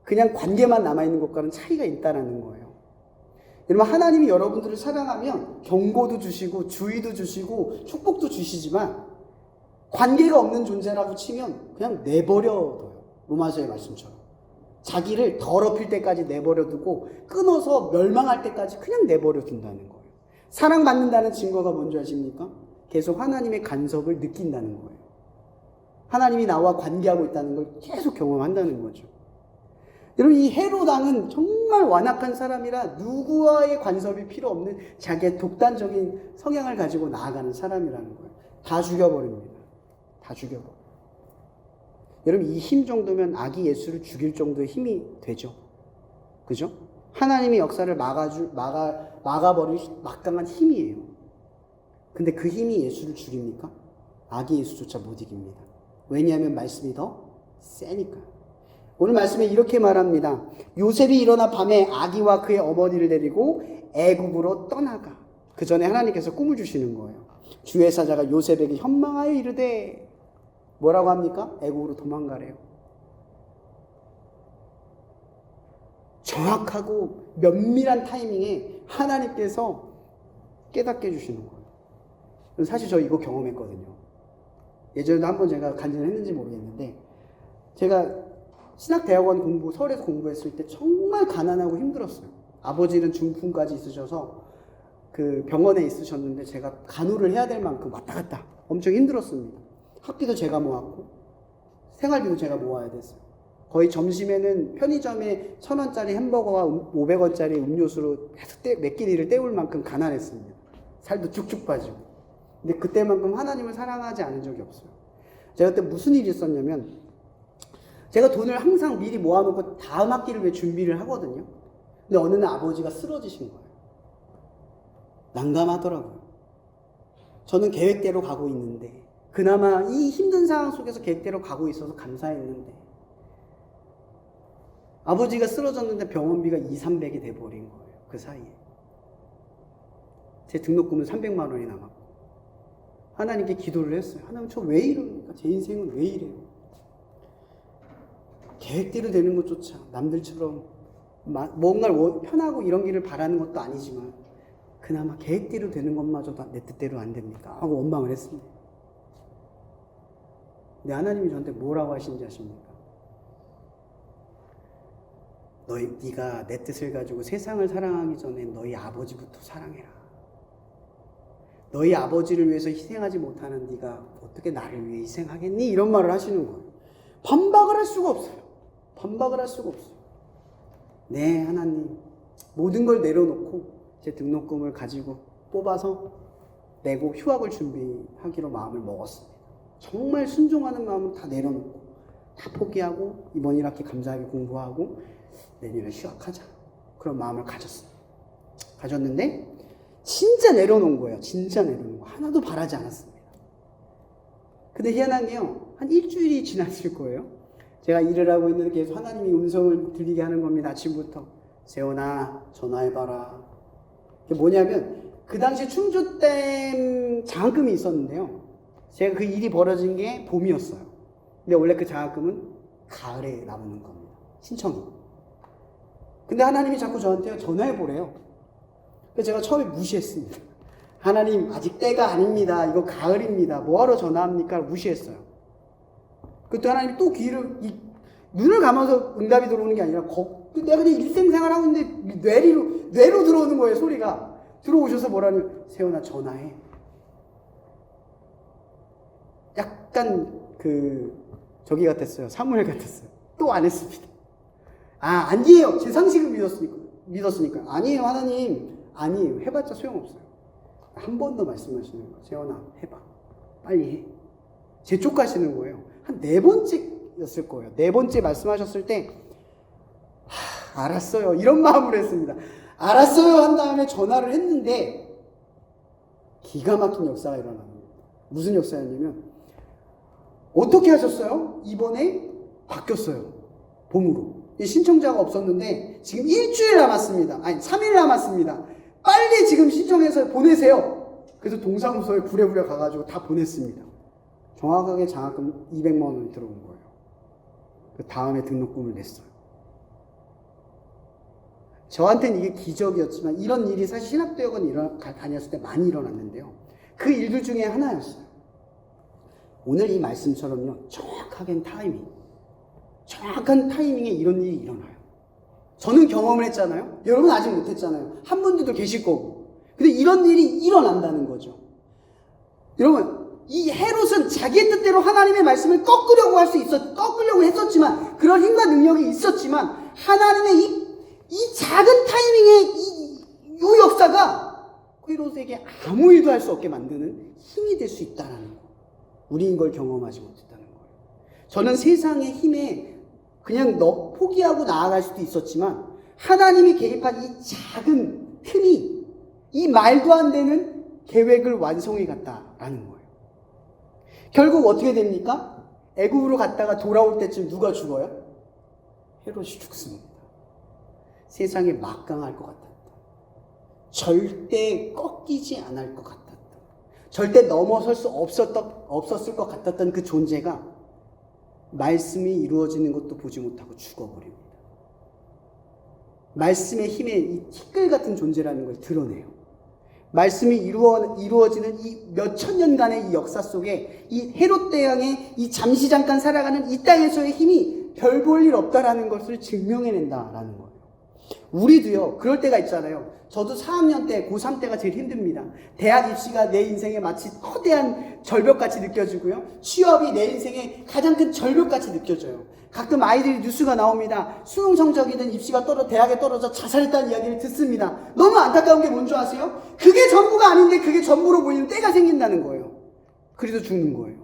그냥 관계만 남아있는 것과는 차이가 있다는 거예요. 여러분, 하나님이 여러분들을 사랑하면 경고도 주시고 주의도 주시고 축복도 주시지만 관계가 없는 존재라고 치면 그냥 내버려둬요. 로마서의 말씀처럼. 자기를 더럽힐 때까지 내버려두고 끊어서 멸망할 때까지 그냥 내버려둔다는 거예요. 사랑받는다는 증거가 뭔지 아십니까? 계속 하나님의 간섭을 느낀다는 거예요. 하나님이 나와 관계하고 있다는 걸 계속 경험한다는 거죠. 여러분, 이 헤로당은 정말 완악한 사람이라 누구와의 간섭이 필요 없는 자기의 독단적인 성향을 가지고 나아가는 사람이라는 거예요. 다 죽여버립니다. 다 죽여버려요. 여러분, 이 힘 정도면 아기 예수를 죽일 정도의 힘이 되죠. 그죠? 하나님의 역사를 막아버릴 막강한 힘이에요. 근데 그 힘이 예수를 죽입니까? 아기 예수조차 못 이깁니다. 왜냐하면 말씀이 더 세니까. 오늘 말씀에 이렇게 말합니다. 요셉이 일어나 밤에 아기와 그의 어머니를 데리고 애굽으로 떠나가. 그 전에 하나님께서 꿈을 주시는 거예요. 주의 사자가 요셉에게 현망하여 이르되, 뭐라고 합니까? 애굽으로 도망가래요. 정확하고 면밀한 타이밍에 하나님께서 깨닫게 해주시는 거예요. 사실 저 이거 경험했거든요. 예전에도 한번 제가 간증을 했는지 모르겠는데, 제가 신학대학원 서울에서 공부했을 때 정말 가난하고 힘들었어요. 아버지는 중풍까지 있으셔서 그 병원에 있으셨는데 제가 간호를 해야 될 만큼 왔다 갔다 엄청 힘들었습니다. 학비도 제가 모았고 생활비도 제가 모아야 됐어요. 거의 점심에는 편의점에 1,000원짜리 햄버거와 500원짜리 음료수로 몇 끼니를 때울 만큼 가난했습니다. 살도 쭉쭉 빠지고. 근데 그때만큼 하나님을 사랑하지 않은 적이 없어요. 제가 그때 무슨 일이 있었냐면, 제가 돈을 항상 미리 모아놓고 다음 학기를 위해 준비를 하거든요. 근데 어느 날 아버지가 쓰러지신 거예요. 난감하더라고요. 저는 계획대로 가고 있는데, 그나마 이 힘든 상황 속에서 계획대로 가고 있어서 감사했는데, 아버지가 쓰러졌는데 병원비가 200~300이 돼버린 거예요. 그 사이에. 제 등록금은 300만 원이 남았고, 하나님께 기도를 했어요. 하나님, 저 왜 이럽니까? 제 인생은 왜 이래요? 계획대로 되는 것조차 남들처럼 뭔가를 편하고 이런 길을 바라는 것도 아니지만 그나마 계획대로 되는 것마저도 내 뜻대로 안 됩니까? 하고 원망을 했습니다. 근데 하나님이 저한테 뭐라고 하시는지 아십니까? 네가 내 뜻을 가지고 세상을 사랑하기 전에 너희 아버지부터 사랑해라. 너희 아버지를 위해서 희생하지 못하는 네가 어떻게 나를 위해 희생하겠니? 이런 말을 하시는 거예요. 반박을 할 수가 없어요. 반박을 할 수가 없어요. 네, 하나님, 모든 걸 내려놓고 제 등록금을 가지고 뽑아서 내고 휴학을 준비하기로 마음을 먹었습니다. 정말 순종하는 마음은 다 내려놓고 다 포기하고 이번 1학기 감사하게 공부하고 내년에 휴학하자, 그런 마음을 가졌는데 진짜 내려놓은 거예요. 진짜 내려놓은 거. 하나도 바라지 않았습니다. 근데 희한한 게요, 한 일주일이 지났을 거예요. 제가 일을 하고 있는데 계속 하나님이 음성을 들리게 하는 겁니다. 아침부터. 세훈아, 전화해봐라. 그게 뭐냐면 그 당시 충주댐 장학금이 있었는데요. 제가 그 일이 벌어진 게 봄이었어요. 근데 원래 그 장학금은 가을에 나오는 겁니다. 신청이. 근데 하나님이 자꾸 저한테 전화해보래요. 그래서 제가 처음에 무시했습니다. 하나님, 아직 때가 아닙니다. 이거 가을입니다. 뭐하러 전화합니까? 무시했어요. 그때 하나님이 또 눈을 감아서 응답이 들어오는 게 아니라 내가 그냥 일생생활 하고 있는데 뇌로 들어오는 거예요. 소리가 들어오셔서 뭐라는, 세훈아 전화해. 약간 저기 같았어요. 사무엘 같았어요. 또 안 했습니다. 아니에요. 제 상식을 믿었으니까. 아니에요, 하나님. 아니에요. 해봤자 소용없어요. 한 번 더 말씀하시는 거예요. 세훈아, 해봐. 빨리 해. 재촉하시는 거예요. 한 4번째였을 거예요. 4번째 말씀하셨을 때, 알았어요. 이런 마음으로 했습니다. 알았어요. 한 다음에 전화를 했는데, 기가 막힌 역사가 일어납니다. 무슨 역사였냐면, 어떻게 하셨어요? 이번에 바뀌었어요. 봄으로. 신청자가 없었는데, 지금 일주일 남았습니다. 아니, 3일 남았습니다. 빨리 지금 신청해서 보내세요. 그래서 동사무소에 부랴부랴 가가지고 다 보냈습니다. 정확하게 장학금 200만 원이 들어온 거예요. 그 다음에 등록금을 냈어요. 저한테는 이게 기적이었지만 이런 일이 사실 신학대학원 다녔을 때 많이 일어났는데요. 그 일들 중에 하나였어요. 오늘 이 말씀처럼요, 정확한 타이밍에 이런 일이 일어나요. 저는 경험을 했잖아요. 여러분 아직 못했잖아요. 한 분들도 계실 거고. 근데 이런 일이 일어난다는 거죠. 여러분, 이 헤롯은 자기의 뜻대로 하나님의 말씀을 꺾으려고 했었지만, 그런 힘과 능력이 있었지만, 하나님의 이 작은 타이밍의 이 역사가 헤롯에게 아무 일도 할 수 없게 만드는 힘이 될 수 있다는 거. 우리는 이걸 경험하지 못했다는 거예요. 저는 세상의 힘에 그냥 포기하고 나아갈 수도 있었지만, 하나님이 개입한 이 작은 틈이 이 말도 안 되는 계획을 완성해 갔다라는 거예요. 결국 어떻게 됩니까? 애굽으로 갔다가 돌아올 때쯤 누가 죽어요? 헤롯이 죽습니다. 세상에 막강할 것 같았다. 절대 꺾이지 않을 것 같았다. 절대 넘어설 수 없었을 것 같았던 그 존재가 말씀이 이루어지는 것도 보지 못하고 죽어버립니다. 말씀의 힘에 이 티끌 같은 존재라는 걸 드러내요. 말씀이 이루어지는 이 몇천 년간의 이 역사 속에 이 헤롯 대왕의 이 잠시 잠깐 살아가는 이 땅에서의 힘이 별 볼 일 없다라는 것을 증명해낸다라는 거예요. 우리도요, 그럴 때가 있잖아요. 저도 4학년 때, 고3 때가 제일 힘듭니다. 대학 입시가 내 인생에 마치 거대한 절벽같이 느껴지고요. 취업이 내 인생의 가장 큰 절벽같이 느껴져요. 가끔 아이들이 뉴스가 나옵니다. 수능 성적이든 입시가 대학에 떨어져 자살했다는 이야기를 듣습니다. 너무 안타까운 게 뭔지 아세요? 그게 전부가 아닌데 그게 전부로 보이는 때가 생긴다는 거예요. 그래서 죽는 거예요.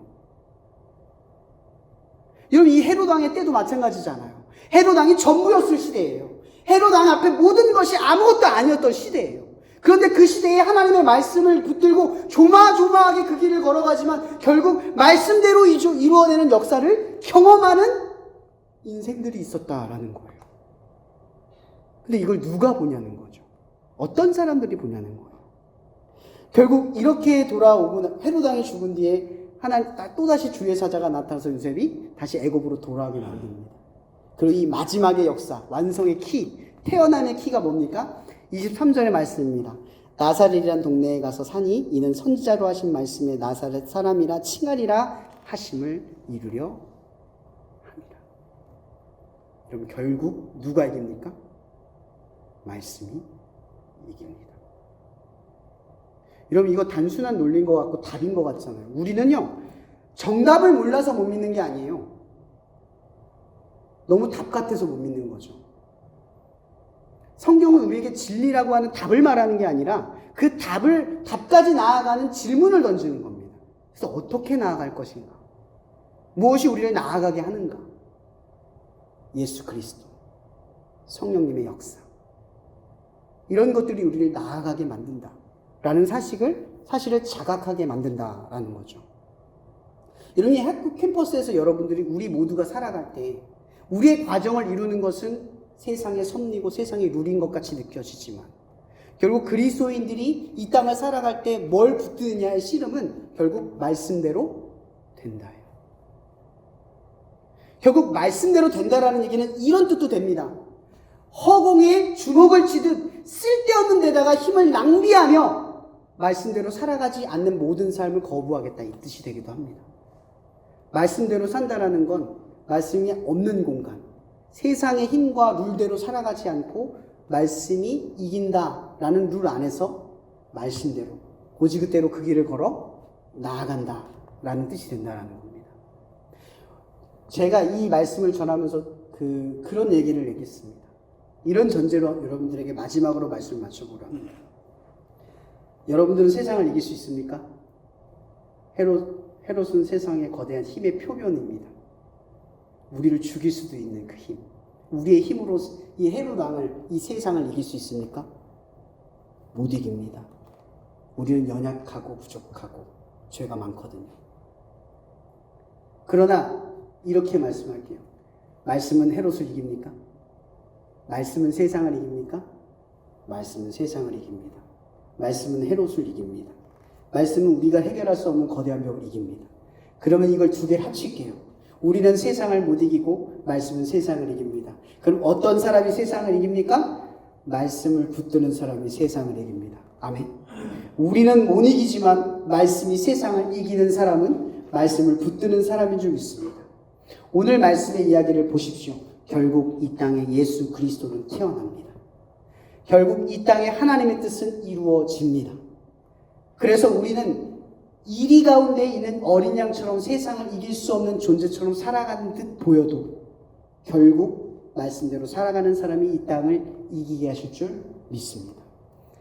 여러분, 이 헤롯 왕의 때도 마찬가지잖아요. 헤롯 왕이 전부였을 시대예요. 헤롯 왕 앞에 모든 것이 아무것도 아니었던 시대예요. 그런데 그 시대에 하나님의 말씀을 붙들고 조마조마하게 그 길을 걸어가지만 결국 말씀대로 이루어내는 역사를 경험하는 인생들이 있었다라는 거예요. 근데 이걸 누가 보냐는 거죠. 어떤 사람들이 보냐는 거예요. 결국 이렇게 돌아오고 헤롯 왕이 죽은 뒤에 또다시 주의 사자가 나타나서 요셉이 다시 애굽으로 돌아오게 만듭니다. 그리고 이 마지막의 역사, 완성의 키, 태어남의 키가 뭡니까? 23절의 말씀입니다. 나사렛이란 동네에 가서 사니 이는 선지자로 하신 말씀에 나사렛 사람이라 칭하리라 하심을 이루려 합니다. 여러분, 결국 누가 이깁니까? 말씀이 이깁니다. 여러분, 이거 단순한 논리인 것 같고 답인 것 같잖아요. 우리는요, 정답을 몰라서 못 믿는 게 아니에요. 너무 답 같아서 못 믿는 거죠. 성경은 우리에게 진리라고 하는 답을 말하는 게 아니라 그 답까지 나아가는 질문을 던지는 겁니다. 그래서 어떻게 나아갈 것인가? 무엇이 우리를 나아가게 하는가? 예수 그리스도, 성령님의 역사. 이런 것들이 우리를 나아가게 만든다. 라는 사실을 자각하게 만든다라는 거죠. 이런 이 학교 캠퍼스에서 여러분들이 우리 모두가 살아갈 때 우리의 과정을 이루는 것은 세상의 섭리고 세상의 룰인 것 같이 느껴지지만 결국 그리스도인들이 이 땅을 살아갈 때 뭘 붙드느냐의 씨름은 결국 말씀대로 된다예요. 결국 말씀대로 된다라는 얘기는 이런 뜻도 됩니다. 허공에 주먹을 쥐듯 쓸데없는 데다가 힘을 낭비하며 말씀대로 살아가지 않는 모든 삶을 거부하겠다, 이 뜻이 되기도 합니다. 말씀대로 산다라는 건 말씀이 없는 공간, 세상의 힘과 룰대로 살아가지 않고 말씀이 이긴다라는 룰 안에서 말씀대로 고지그대로 그 길을 걸어 나아간다라는 뜻이 된다라는 겁니다. 제가 이 말씀을 전하면서 그런 얘기를 얘기했습니다. 이런 전제로 여러분들에게 마지막으로 말씀을 맞춰보려 합니다. 여러분들은 세상을 이길 수 있습니까? 헤롯은 세상의 거대한 힘의 표면입니다. 우리를 죽일 수도 있는 그 힘. 우리의 힘으로 이 헤롯 왕을, 이 세상을 이길 수 있습니까? 못 이깁니다. 우리는 연약하고 부족하고 죄가 많거든요. 그러나 이렇게 말씀할게요. 말씀은 헤롯을 이깁니까? 말씀은 세상을 이깁니까? 말씀은 세상을 이깁니다. 말씀은 헤롯을 이깁니다. 말씀은 우리가 해결할 수 없는 거대한 벽을 이깁니다. 그러면 이걸 두 개를 합칠게요. 우리는 세상을 못 이기고 말씀은 세상을 이깁니다. 그럼 어떤 사람이 세상을 이깁니까? 말씀을 붙드는 사람이 세상을 이깁니다. 아멘. 우리는 못 이기지만 말씀이 세상을 이기는 사람은 말씀을 붙드는 사람인 줄 믿습니다. 오늘 말씀의 이야기를 보십시오. 결국 이 땅에 예수 그리스도는 태어납니다. 결국 이 땅에 하나님의 뜻은 이루어집니다. 그래서 우리는 이리 가운데 있는 어린 양처럼 세상을 이길 수 없는 존재처럼 살아가는 듯 보여도 결국 말씀대로 살아가는 사람이 이 땅을 이기게 하실 줄 믿습니다.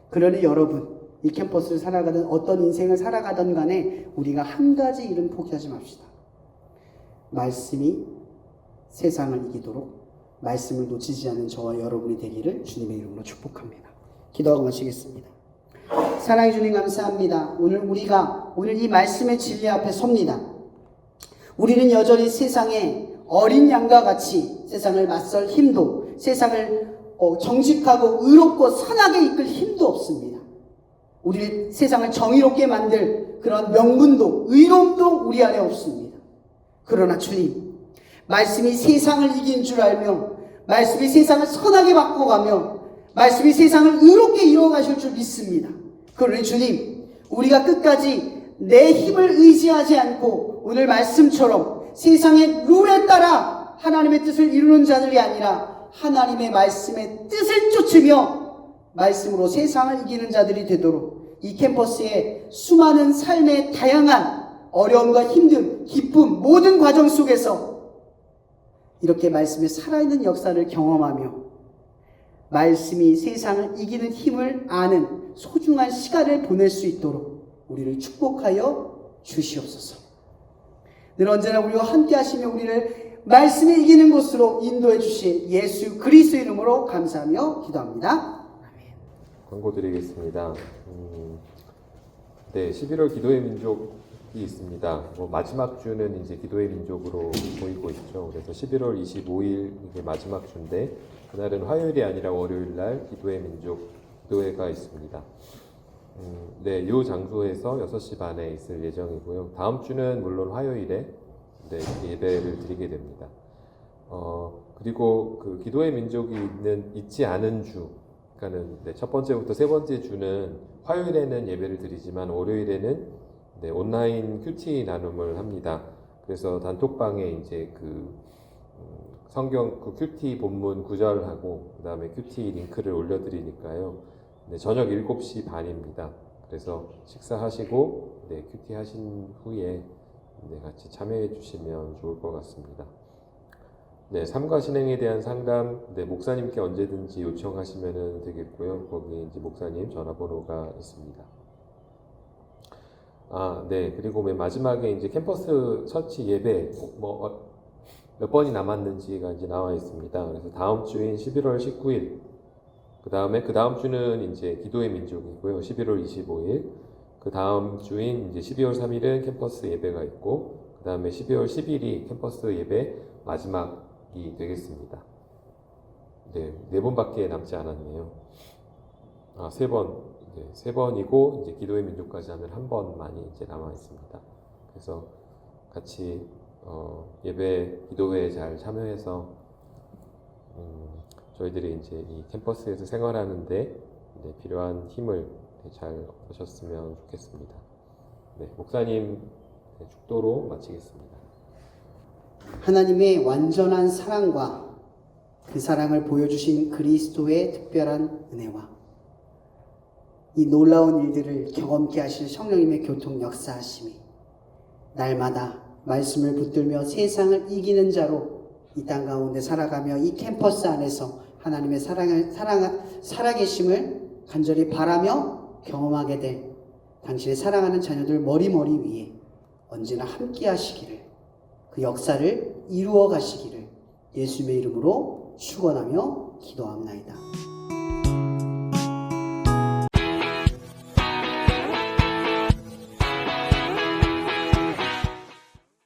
그러니 여러분, 이 캠퍼스를 살아가든 어떤 인생을 살아가든 간에 우리가 한 가지 일은 포기하지 맙시다. 말씀이 세상을 이기도록 말씀을 놓치지 않는 저와 여러분이 되기를 주님의 이름으로 축복합니다. 기도하고 마치겠습니다. 사랑해 주님, 감사합니다. 오늘 이 말씀의 진리 앞에 섭니다. 우리는 여전히 세상에 어린 양과 같이 세상을 맞설 힘도, 세상을 정직하고 의롭고 선하게 이끌 힘도 없습니다. 우리 세상을 정의롭게 만들 그런 명분도 의로움도 우리 안에 없습니다. 그러나 주님, 말씀이 세상을 이긴 줄 알며 말씀이 세상을 선하게 바꿔가며 말씀이 세상을 의롭게 이루어가실 줄 믿습니다. 그러니 주님, 우리가 끝까지 내 힘을 의지하지 않고 오늘 말씀처럼 세상의 룰에 따라 하나님의 뜻을 이루는 자들이 아니라 하나님의 말씀의 뜻을 쫓으며 말씀으로 세상을 이기는 자들이 되도록 이 캠퍼스의 수많은 삶의 다양한 어려움과 힘듦, 기쁨, 모든 과정 속에서 이렇게 말씀의 살아있는 역사를 경험하며 말씀이 세상을 이기는 힘을 아는 소중한 시간을 보낼 수 있도록 우리를 축복하여 주시옵소서. 늘 언제나 우리와 함께 하시며 우리를 말씀이 이기는 곳으로 인도해 주신 예수 그리스도 이름으로 감사하며 기도합니다. 아멘. 광고 드리겠습니다. 네, 11월 기도의 민족이 있습니다. 마지막 주는 이제 기도의 민족으로 보이고 있죠. 그래서 11월 25일 이게 마지막 주인데 그날은 화요일이 아니라 월요일 날 기도의 민족 기도회가 있습니다. 네, 이 장소에서 6시 반에 있을 예정이고요. 다음 주는 물론 화요일에 예배를 드리게 됩니다. 그리고 그 기도의 민족이 있지 않은 주, 그러니까는 네, 첫 번째부터 세 번째 주는 화요일에는 예배를 드리지만 월요일에는 네, 온라인 큐티 나눔을 합니다. 그래서 단톡방에 이제 성경 큐티 본문 구절하고 그 다음에 큐티 링크를 올려드리니까요. 네, 저녁 7시 반입니다. 그래서 식사하시고 네, 큐티 하신 후에 네, 같이 참여해 주시면 좋을 것 같습니다. 네, 삶과 신앙에 대한 상담, 네, 목사님께 언제든지 요청하시면 되겠고요. 거기 이제 목사님 전화번호가 있습니다. 네, 그리고 맨 마지막에 이제 캠퍼스 처치 예배, 몇 번이 남았는지가 이제 나와 있습니다. 그래서 다음 주인 11월 19일, 그 다음 주는 이제 기도의 민족이고요. 11월 25일, 그 다음 주인 이제 12월 3일은 캠퍼스 예배가 있고, 그 다음에 12월 10일이 캠퍼스 예배 마지막이 되겠습니다. 네, 4번밖에 남지 않았네요. 3번, 네, 3번이고 이제 기도의 민족까지 하면 1번만이 이제 남아 있습니다. 그래서 같이 예배, 기도회에 잘 참여해서 저희들이 이제 이 캠퍼스에서 생활하는데 네, 필요한 힘을 잘 얻으셨으면 좋겠습니다. 네, 목사님 축도로 마치겠습니다. 하나님의 완전한 사랑과 그 사랑을 보여주신 그리스도의 특별한 은혜와 이 놀라운 일들을 경험케 하실 성령님의 교통 역사하심이 날마다 말씀을 붙들며 세상을 이기는 자로 이 땅 가운데 살아가며 이 캠퍼스 안에서 하나님의 살아계심을 간절히 바라며 경험하게 될 당신의 사랑하는 자녀들 머리머리 위에 언제나 함께 하시기를, 그 역사를 이루어 가시기를 예수님의 이름으로 축원하며 기도합나이다.